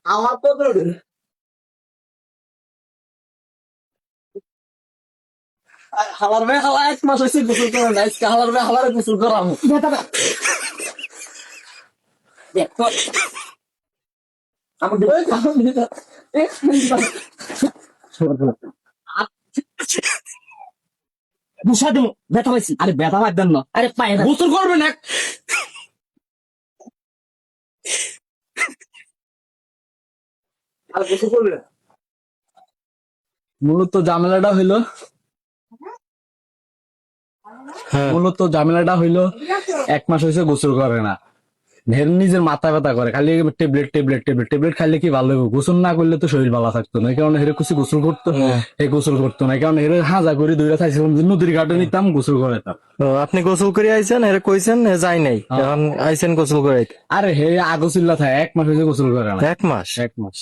আমার তো হালার ভাই হালা 1 মাস হয়েছে গোসল করে না, আজকে হালার ভাই হালারে গোসল করাবো। দেখ তো আমার বুঝা দেবো, ব্যথা পাইছি। আরে ব্যথা পাইতেন না, আরে পায়ে গোসল করবেন এক। আর গোসল করবে না। মূলত ঝামেলাটা হইলো মূলত ঝামেলাটা হইলো 1 মাস হয়েছে গোসল করে না। ভের নিজের মাথা ব্যথা করে, খালি ট্যাবলেট ট্যাবলেট ট্যাবলেট ট্যাবলেট খাইলে কি ভালো হবে? গোসল না করলে তো শরীর ভালো থাকতো না, এই কারণে হেরে খুশি গোসল করতো। এই গোসল করতো না, এই কারণে হেরে হাজা করে দৌড়া থাকছিলাম, নদীর ঘাটে নিতাম গোসল করাইতাম। আপনি গোসল করে আইছেন, এরা কইছেন যাই নাই, এখন আইছেন গোসল করে। আরে হে আগো চিল্লা থাকে, 1 মাস হয়েছে গোসল করে না। 1 মাস? 1 মাস।